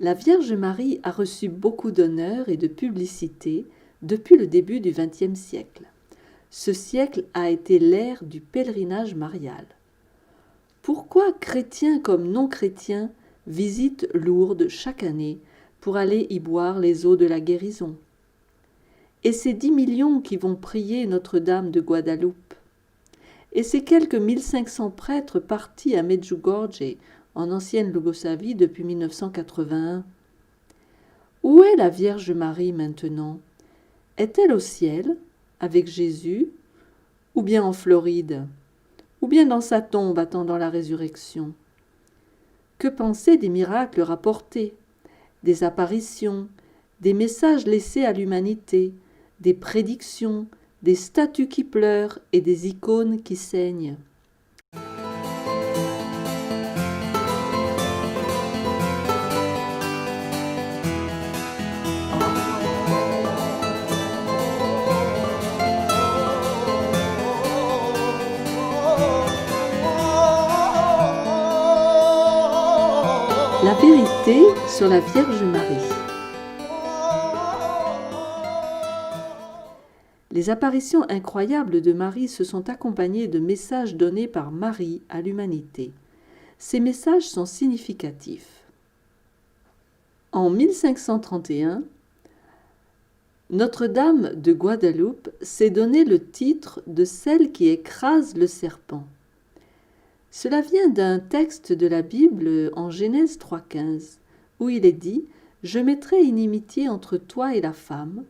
La Vierge Marie a reçu beaucoup d'honneur et de publicité depuis le début du XXe siècle. Ce siècle a été l'ère du pèlerinage marial. Pourquoi chrétiens comme non-chrétiens visitent Lourdes chaque année pour aller y boire les eaux de la guérison? Et ces 10 millions qui vont prier Notre-Dame de Guadeloupe? Et ces quelques 1500 prêtres partis à Medjugorje, en ancienne Yougoslavie depuis 1981? Où est la Vierge Marie maintenant? Est-elle au ciel, avec Jésus, ou bien en Floride, ou bien dans sa tombe attendant la résurrection? Que penser des miracles rapportés, des apparitions, des messages laissés à l'humanité, des prédictions, des statues qui pleurent et des icônes qui saignent? La vérité sur la Vierge Marie. Les apparitions incroyables de Marie se sont accompagnées de messages donnés par Marie à l'humanité. Ces messages sont significatifs. En 1531, Notre-Dame de Guadeloupe s'est donné le titre de celle qui écrase le serpent. Cela vient d'un texte de la Bible en Genèse 3,15, où il est dit « Je mettrai inimitié entre toi et la femme,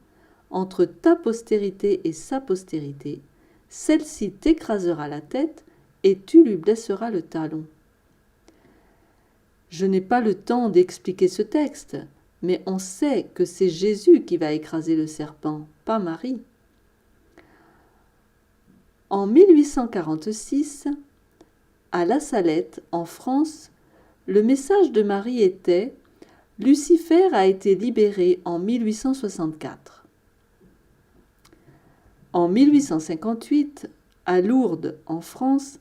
entre ta postérité et sa postérité, celle-ci t'écrasera la tête et tu lui blesseras le talon. » Je n'ai pas le temps d'expliquer ce texte, mais on sait que c'est Jésus qui va écraser le serpent, pas Marie. En 1846, à La Salette, en France, le message de Marie était « Lucifer a été libéré en 1864 ». En 1858, à Lourdes, en France,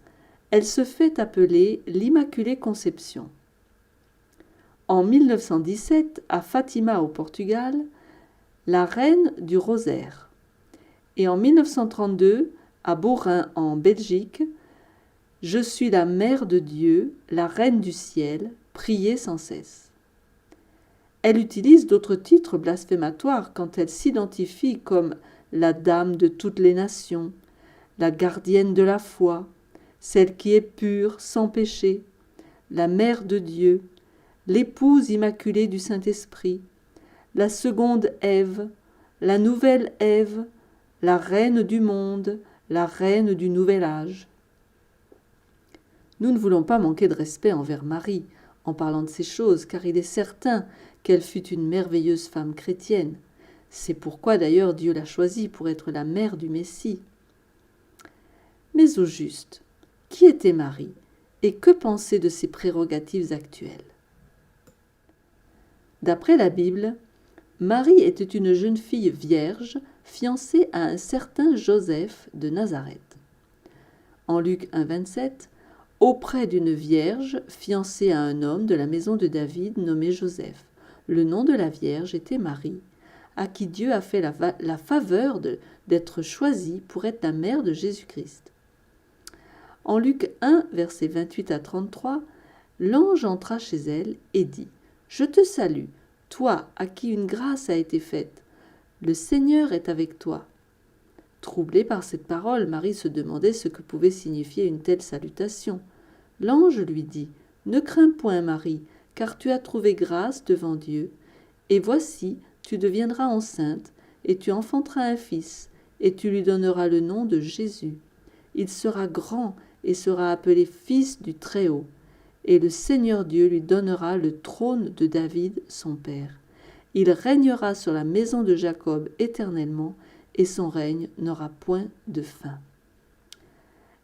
elle se fait appeler l'Immaculée Conception. En 1917, à Fatima au Portugal, la Reine du Rosaire. Et en 1932, à Beaurain en Belgique, je suis la Mère de Dieu, la Reine du ciel, priez sans cesse. Elle utilise d'autres titres blasphématoires quand elle s'identifie comme la Dame de toutes les nations, la gardienne de la foi, celle qui est pure, sans péché, la Mère de Dieu, l'épouse immaculée du Saint-Esprit, la seconde Ève, la nouvelle Ève, la Reine du monde, la Reine du nouvel âge. Nous ne voulons pas manquer de respect envers Marie en parlant de ces choses, car il est certain qu'elle fut une merveilleuse femme chrétienne. C'est pourquoi d'ailleurs Dieu l'a choisie pour être la mère du Messie. Mais au juste, qui était Marie et que penser de ses prérogatives actuelles? D'après la Bible, Marie était une jeune fille vierge fiancée à un certain Joseph de Nazareth. En Luc 1,27, auprès d'une vierge fiancée à un homme de la maison de David nommé Joseph. Le nom de la vierge était Marie, à qui Dieu a fait la faveur d'être choisie pour être la mère de Jésus-Christ. En Luc 1, versets 28 à 33, l'ange entra chez elle et dit « Je te salue, toi à qui une grâce a été faite. Le Seigneur est avec toi. » Troublée par cette parole, Marie se demandait ce que pouvait signifier une telle salutation. L'ange lui dit « Ne crains point, Marie, car tu as trouvé grâce devant Dieu, et voici, tu deviendras enceinte, et tu enfanteras un fils, et tu lui donneras le nom de Jésus. Il sera grand et sera appelé Fils du Très-Haut, et le Seigneur Dieu lui donnera le trône de David, son père. Il régnera sur la maison de Jacob éternellement, et son règne n'aura point de fin. »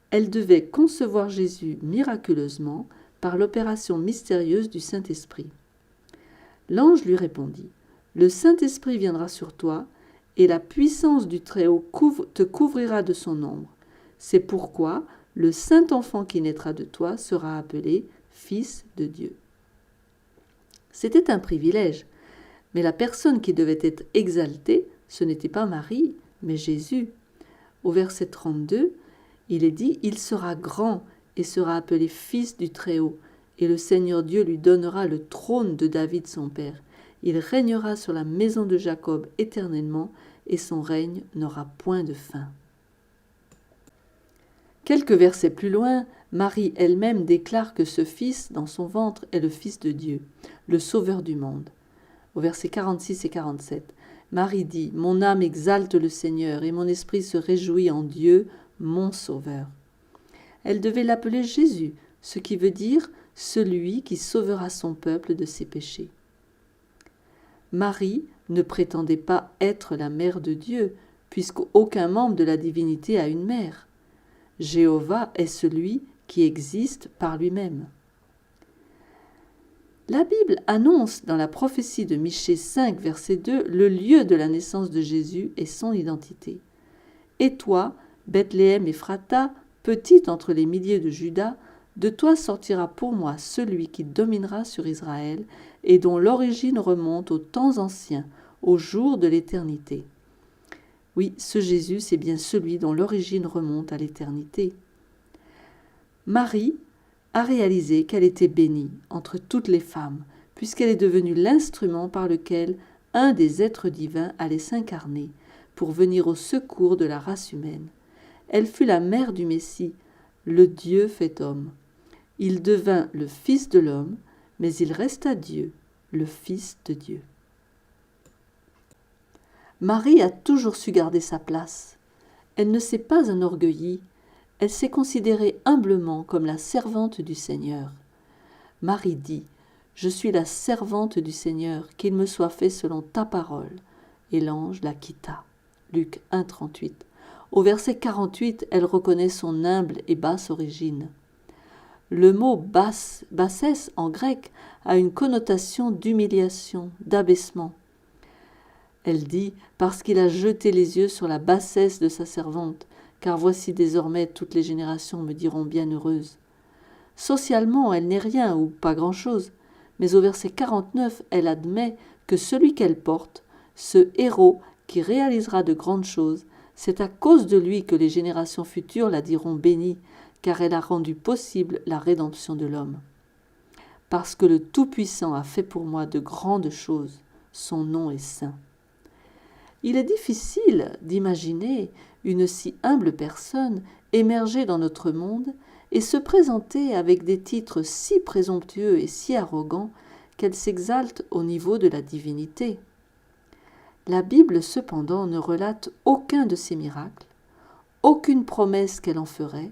Elle devait concevoir Jésus miraculeusement par l'opération mystérieuse du Saint-Esprit. L'ange lui répondit « Le Saint-Esprit viendra sur toi, et la puissance du Très-Haut te couvrira de son ombre. C'est pourquoi le Saint-Enfant qui naîtra de toi sera appelé Fils de Dieu. » C'était un privilège, mais la personne qui devait être exaltée, ce n'était pas Marie, mais Jésus. Au verset 32, il est dit « Il sera grand et sera appelé Fils du Très-Haut, et le Seigneur Dieu lui donnera le trône de David son père. Il régnera sur la maison de Jacob éternellement, et son règne n'aura point de fin. » Quelques versets plus loin, Marie elle-même déclare que ce fils dans son ventre est le Fils de Dieu, le Sauveur du monde. Au verset 46 et 47, Marie dit « Mon âme exalte le Seigneur, et mon esprit se réjouit en Dieu, mon Sauveur. » Elle devait l'appeler Jésus, ce qui veut dire « celui qui sauvera son peuple de ses péchés ». Marie ne prétendait pas être la mère de Dieu, puisqu'aucun membre de la divinité a une mère. Jéhovah est celui qui existe par lui-même. La Bible annonce dans la prophétie de Michée 5, verset 2, le lieu de la naissance de Jésus et son identité. « Et toi, Bethléem Ephrata, petite entre les milliers de Juda, de toi sortira pour moi celui qui dominera sur Israël et dont l'origine remonte aux temps anciens, au jour de l'éternité. » Oui, ce Jésus, c'est bien celui dont l'origine remonte à l'éternité. Marie a réalisé qu'elle était bénie entre toutes les femmes, puisqu'elle est devenue l'instrument par lequel un des êtres divins allait s'incarner pour venir au secours de la race humaine. Elle fut la mère du Messie, le Dieu fait homme. Il devint le Fils de l'homme, mais il resta Dieu, le Fils de Dieu. Marie a toujours su garder sa place. Elle ne s'est pas enorgueillie, elle s'est considérée humblement comme la servante du Seigneur. Marie dit « Je suis la servante du Seigneur, qu'il me soit fait selon ta parole. » Et l'ange la quitta. Luc 1, 38. Au verset 48, elle reconnaît son humble et basse origine. Le mot bassesse en grec a une connotation d'humiliation, d'abaissement. Elle dit « Parce qu'il a jeté les yeux sur la bassesse de sa servante, car voici désormais toutes les générations me diront bienheureuse. » Socialement, elle n'est rien ou pas grand-chose, mais au verset 49, elle admet que celui qu'elle porte, ce héros qui réalisera de grandes choses, c'est à cause de lui que les générations futures la diront bénie, car elle a rendu possible la rédemption de l'homme. Parce que le Tout-Puissant a fait pour moi de grandes choses, son nom est saint. Il est difficile d'imaginer une si humble personne émerger dans notre monde et se présenter avec des titres si présomptueux et si arrogants qu'elle s'exalte au niveau de la divinité. La Bible, cependant, ne relate aucun de ces miracles, aucune promesse qu'elle en ferait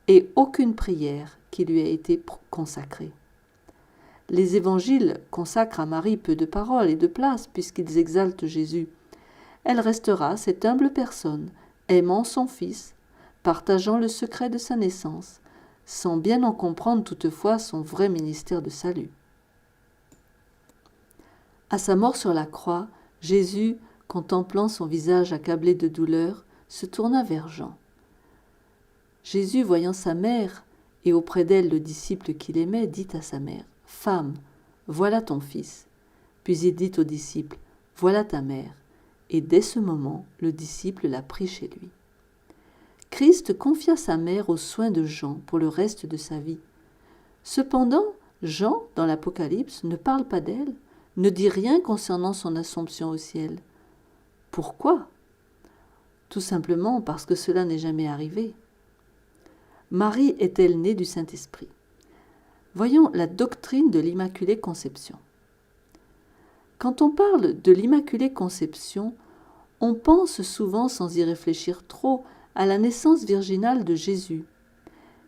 et aucune prière qui lui a été consacrée. Les évangiles consacrent à Marie peu de paroles et de place puisqu'ils exaltent Jésus. Elle restera cette humble personne, aimant son Fils, partageant le secret de sa naissance, sans bien en comprendre toutefois son vrai ministère de salut. À sa mort sur la croix, Jésus, contemplant son visage accablé de douleur, se tourna vers Jean. Jésus, voyant sa mère, et auprès d'elle le disciple qu'il aimait, dit à sa mère, « Femme, voilà ton fils. » Puis il dit au disciple, « Voilà ta mère. » Et dès ce moment, le disciple la prit chez lui. Christ confia sa mère aux soins de Jean pour le reste de sa vie. Cependant, Jean, dans l'Apocalypse, ne parle pas d'elle, ne dit rien concernant son assomption au ciel. Pourquoi ? Tout simplement parce que cela n'est jamais arrivé. Marie est-elle née du Saint-Esprit ? Voyons la doctrine de l'Immaculée Conception. Quand on parle de l'Immaculée Conception, on pense souvent, sans y réfléchir trop, à la naissance virginale de Jésus.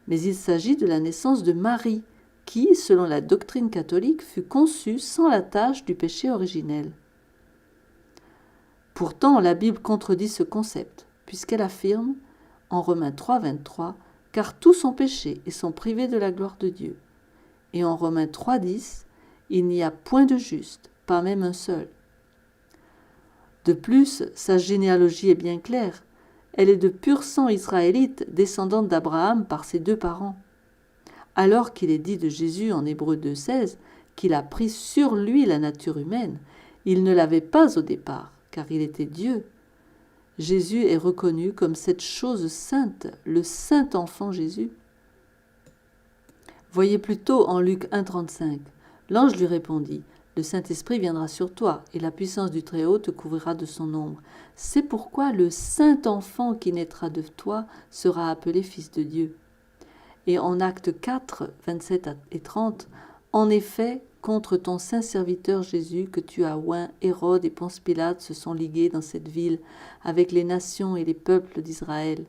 Mais il s'agit de la naissance de Marie, qui, selon la doctrine catholique, fut conçue sans la tache du péché originel. Pourtant, la Bible contredit ce concept, puisqu'elle affirme, en Romains 3, 23, « Car tous ont péché et sont privés de la gloire de Dieu. » Et en Romains 3, 10, « Il n'y a point de juste, pas même un seul. » De plus, sa généalogie est bien claire. Elle est de pur sang israélite, descendante d'Abraham par ses deux parents. Alors qu'il est dit de Jésus en Hébreux 2,16 qu'il a pris sur lui la nature humaine. Il ne l'avait pas au départ, car il était Dieu. Jésus est reconnu comme cette chose sainte, le saint enfant Jésus. Voyez plutôt en Luc 1,35. L'ange lui répondit, « Le Saint-Esprit viendra sur toi, et la puissance du Très-Haut te couvrira de son ombre. C'est pourquoi le saint enfant qui naîtra de toi sera appelé Fils de Dieu. » Et en Actes 4, 27 et 30, « En effet, contre ton saint serviteur Jésus que tu as oint, Hérode et Ponce Pilate se sont ligués dans cette ville avec les nations et les peuples d'Israël,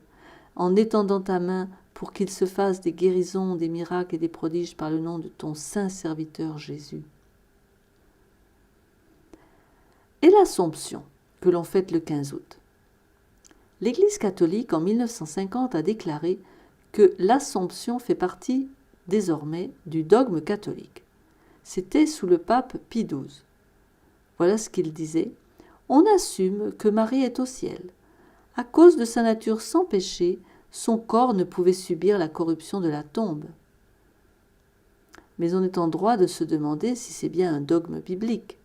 en étendant ta main pour qu'il se fasse des guérisons, des miracles et des prodiges par le nom de ton saint serviteur Jésus. » Et l'Assomption, que l'on fête le 15 août. L'Église catholique en 1950 a déclaré que l'Assomption fait partie désormais du dogme catholique. C'était sous le pape Pie XII. Voilà ce qu'il disait. « On assume que Marie est au ciel. À cause de sa nature sans péché, son corps ne pouvait subir la corruption de la tombe. » Mais on est en droit de se demander si c'est bien un dogme biblique.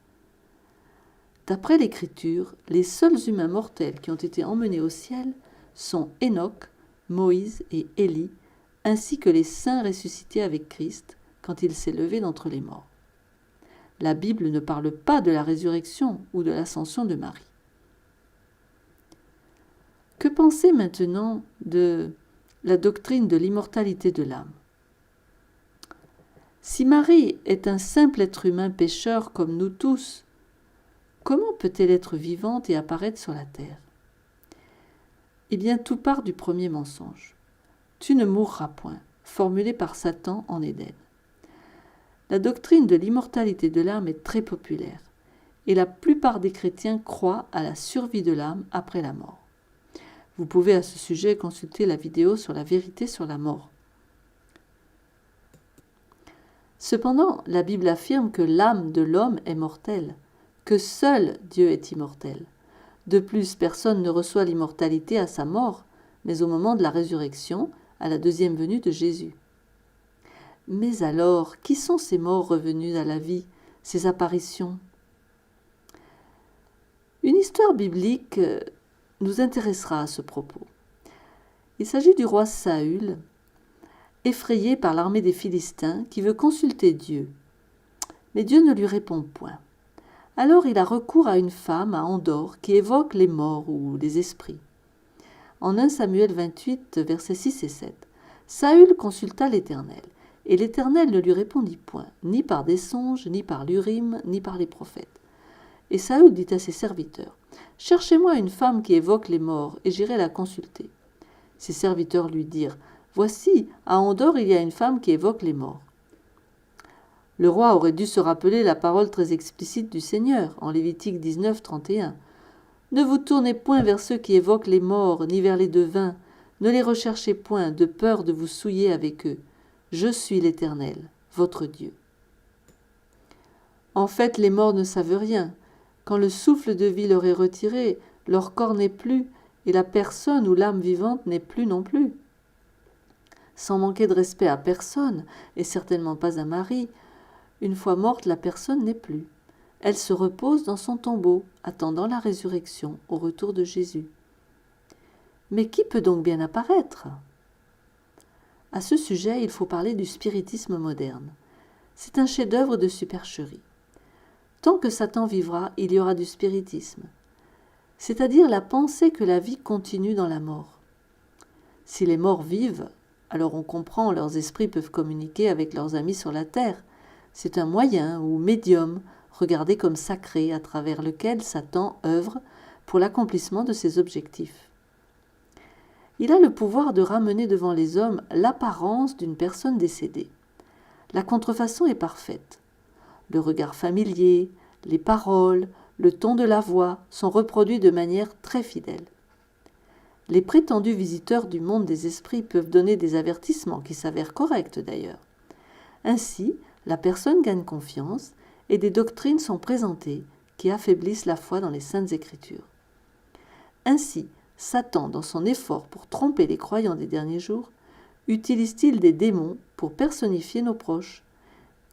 D'après l'Écriture, les seuls humains mortels qui ont été emmenés au ciel sont Enoch, Moïse et Élie, ainsi que les saints ressuscités avec Christ quand il s'est levé d'entre les morts. La Bible ne parle pas de la résurrection ou de l'ascension de Marie. Que penser maintenant de la doctrine de l'immortalité de l'âme? Si Marie est un simple être humain pécheur comme nous tous, comment peut-elle être vivante et apparaître sur la terre? Eh bien, tout part du premier mensonge. « Tu ne mourras point », formulé par Satan en Éden. La doctrine de l'immortalité de l'âme est très populaire, et la plupart des chrétiens croient à la survie de l'âme après la mort. Vous pouvez à ce sujet consulter la vidéo sur la vérité sur la mort. Cependant, la Bible affirme que l'âme de l'homme est mortelle, que seul Dieu est immortel. De plus, personne ne reçoit l'immortalité à sa mort, mais au moment de la résurrection, à la deuxième venue de Jésus. Mais alors, qui sont ces morts revenus à la vie, ces apparitions? Une histoire biblique nous intéressera à ce propos. Il s'agit du roi Saül, effrayé par l'armée des Philistins, qui veut consulter Dieu. Mais Dieu ne lui répond point. Alors il a recours à une femme à Endor qui évoque les morts ou les esprits. En 1 Samuel 28, versets 6 et 7, Saül consulta l'Éternel, et l'Éternel ne lui répondit point, ni par des songes, ni par l'Urim, ni par les prophètes. Et Saül dit à ses serviteurs, « Cherchez-moi une femme qui évoque les morts, et j'irai la consulter. » Ses serviteurs lui dirent, « Voici, à Endor il y a une femme qui évoque les morts. » Le roi aurait dû se rappeler la parole très explicite du Seigneur, en Lévitique 19, 31. « Ne vous tournez point vers ceux qui évoquent les morts, ni vers les devins. Ne les recherchez point, de peur de vous souiller avec eux. Je suis l'Éternel, votre Dieu. » En fait, les morts ne savent rien. Quand le souffle de vie leur est retiré, leur corps n'est plus, et la personne ou l'âme vivante n'est plus non plus. Sans manquer de respect à personne, et certainement pas à Marie, une fois morte, la personne n'est plus. Elle se repose dans son tombeau, attendant la résurrection au retour de Jésus. Mais qui peut donc bien apparaître? À ce sujet, il faut parler du spiritisme moderne. C'est un chef-d'œuvre de supercherie. Tant que Satan vivra, il y aura du spiritisme, c'est-à-dire la pensée que la vie continue dans la mort. Si les morts vivent, alors on comprend, leurs esprits peuvent communiquer avec leurs amis sur la terre. C'est un moyen ou médium regardé comme sacré à travers lequel Satan œuvre pour l'accomplissement de ses objectifs. Il a le pouvoir de ramener devant les hommes l'apparence d'une personne décédée. La contrefaçon est parfaite. Le regard familier, les paroles, le ton de la voix sont reproduits de manière très fidèle. Les prétendus visiteurs du monde des esprits peuvent donner des avertissements qui s'avèrent corrects d'ailleurs. Ainsi, la personne gagne confiance et des doctrines sont présentées qui affaiblissent la foi dans les Saintes Écritures. Ainsi, Satan, dans son effort pour tromper les croyants des derniers jours, utilise-t-il des démons pour personnifier nos proches?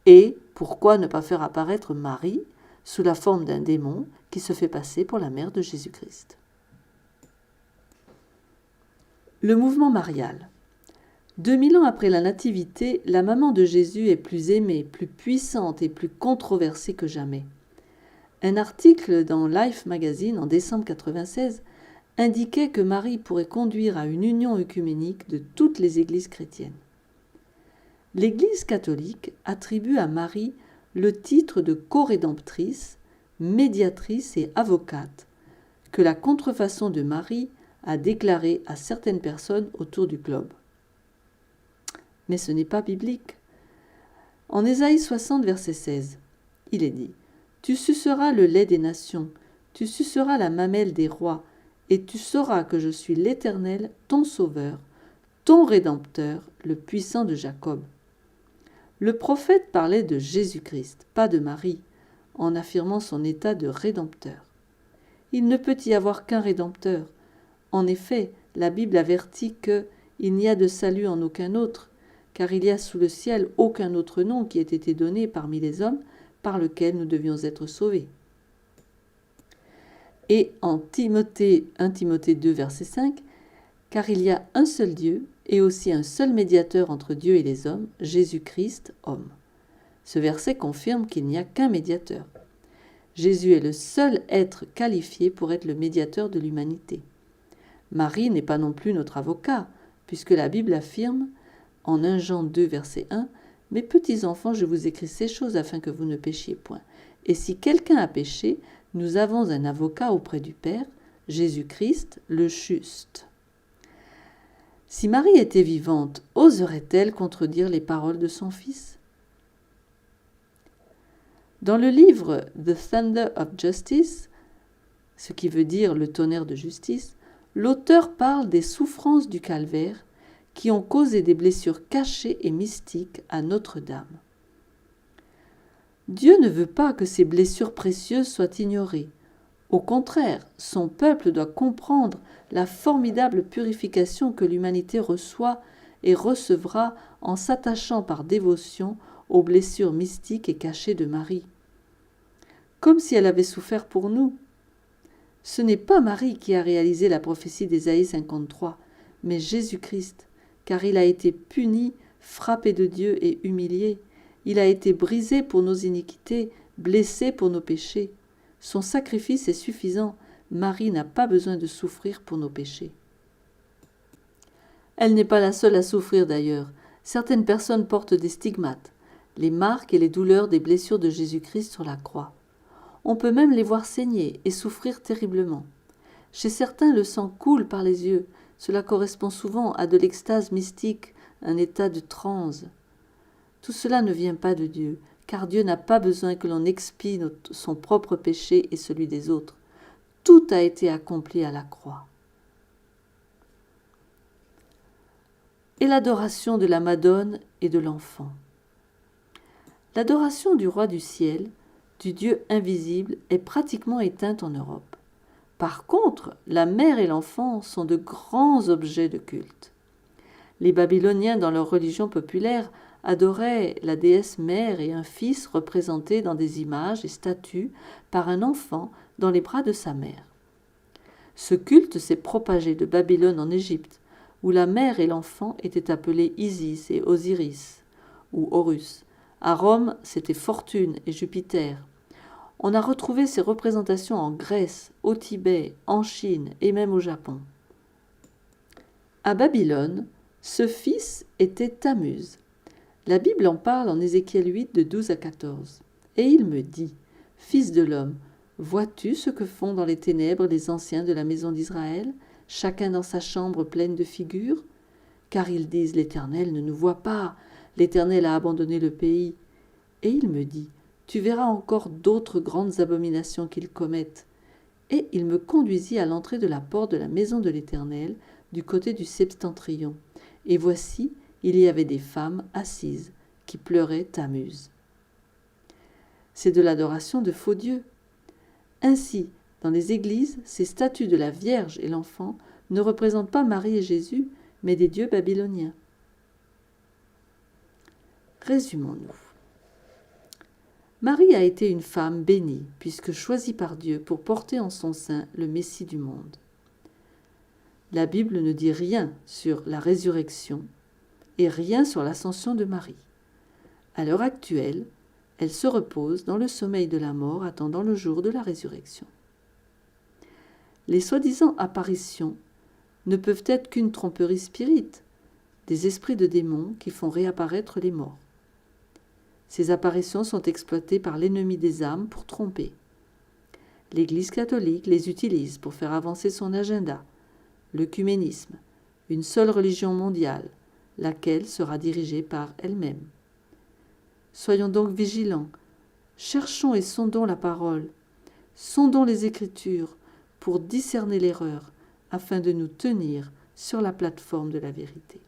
Et pourquoi ne pas faire apparaître Marie sous la forme d'un démon qui se fait passer pour la mère de Jésus-Christ? Le mouvement marial. 2000 ans après la Nativité, la maman de Jésus est plus aimée, plus puissante et plus controversée que jamais. Un article dans Life Magazine en décembre 1996 indiquait que Marie pourrait conduire à une union œcuménique de toutes les églises chrétiennes. L'Église catholique attribue à Marie le titre de co-rédemptrice, médiatrice et avocate, que la contrefaçon de Marie a déclaré à certaines personnes autour du globe. Mais ce n'est pas biblique. En Ésaïe 60, verset 16, il est dit « Tu suceras le lait des nations, tu suceras la mamelle des rois, et tu sauras que je suis l'Éternel, ton Sauveur, ton Rédempteur, le puissant de Jacob. » Le prophète parlait de Jésus-Christ, pas de Marie, en affirmant son état de Rédempteur. Il ne peut y avoir qu'un Rédempteur. En effet, la Bible avertit que « il n'y a de salut en aucun autre », car il n'y a sous le ciel aucun autre nom qui ait été donné parmi les hommes par lequel nous devions être sauvés. Et en 1 Timothée 2, verset 5, « Car il y a un seul Dieu et aussi un seul médiateur entre Dieu et les hommes, Jésus-Christ, homme. » Ce verset confirme qu'il n'y a qu'un médiateur. Jésus est le seul être qualifié pour être le médiateur de l'humanité. Marie n'est pas non plus notre avocat, puisque la Bible affirme en 1 Jean 2, verset 1, « Mes petits enfants, je vous écris ces choses afin que vous ne péchiez point. Et si quelqu'un a péché, nous avons un avocat auprès du Père, Jésus-Christ, le juste. » Si Marie était vivante, oserait-elle contredire les paroles de son fils? Dans le livre « The Thunder of Justice », ce qui veut dire « le tonnerre de justice », l'auteur parle des souffrances du calvaire qui ont causé des blessures cachées et mystiques à Notre-Dame. Dieu ne veut pas que ces blessures précieuses soient ignorées. Au contraire, son peuple doit comprendre la formidable purification que l'humanité reçoit et recevra en s'attachant par dévotion aux blessures mystiques et cachées de Marie. Comme si elle avait souffert pour nous. Ce n'est pas Marie qui a réalisé la prophétie d'Ésaïe 53, mais Jésus-Christ, car il a été puni, frappé de Dieu et humilié. Il a été brisé pour nos iniquités, blessé pour nos péchés. Son sacrifice est suffisant. Marie n'a pas besoin de souffrir pour nos péchés. Elle n'est pas la seule à souffrir d'ailleurs. Certaines personnes portent des stigmates, les marques et les douleurs des blessures de Jésus-Christ sur la croix. On peut même les voir saigner et souffrir terriblement. Chez certains, le sang coule par les yeux. Cela correspond souvent à de l'extase mystique, un état de transe. Tout cela ne vient pas de Dieu, car Dieu n'a pas besoin que l'on expie son propre péché et celui des autres. Tout a été accompli à la croix. Et l'adoration de la Madone et de l'enfant. L'adoration du roi du ciel, du Dieu invisible, est pratiquement éteinte en Europe. Par contre, la mère et l'enfant sont de grands objets de culte. Les Babyloniens, dans leur religion populaire, adoraient la déesse mère et un fils représentés dans des images et statues par un enfant dans les bras de sa mère. Ce culte s'est propagé de Babylone en Égypte, où la mère et l'enfant étaient appelés Isis et Osiris, ou Horus. À Rome, c'était Fortune et Jupiter. On a retrouvé ces représentations en Grèce, au Tibet, en Chine et même au Japon. À Babylone, ce fils était Tammuz. La Bible en parle en Ézéchiel 8 de 12 à 14. Et il me dit, « Fils de l'homme, vois-tu ce que font dans les ténèbres les anciens de la maison d'Israël, chacun dans sa chambre pleine de figures? Car ils disent, l'Éternel ne nous voit pas, l'Éternel a abandonné le pays. » Et il me dit, tu verras encore d'autres grandes abominations qu'ils commettent. Et il me conduisit à l'entrée de la porte de la maison de l'Éternel, du côté du septentrion. Et voici, il y avait des femmes assises, qui pleuraient Tammuz. C'est de l'adoration de faux dieux. Ainsi, dans les églises, ces statues de la Vierge et l'enfant ne représentent pas Marie et Jésus, mais des dieux babyloniens. Résumons-nous. Marie a été une femme bénie, puisque choisie par Dieu pour porter en son sein le Messie du monde. La Bible ne dit rien sur la résurrection et rien sur l'ascension de Marie. À l'heure actuelle, elle se repose dans le sommeil de la mort, attendant le jour de la résurrection. Les soi-disant apparitions ne peuvent être qu'une tromperie spirite, des esprits de démons qui font réapparaître les morts. Ces apparitions sont exploitées par l'ennemi des âmes pour tromper. L'Église catholique les utilise pour faire avancer son agenda, l'œcuménisme, une seule religion mondiale, laquelle sera dirigée par elle-même. Soyons donc vigilants, cherchons et sondons la parole, sondons les Écritures pour discerner l'erreur afin de nous tenir sur la plateforme de la vérité.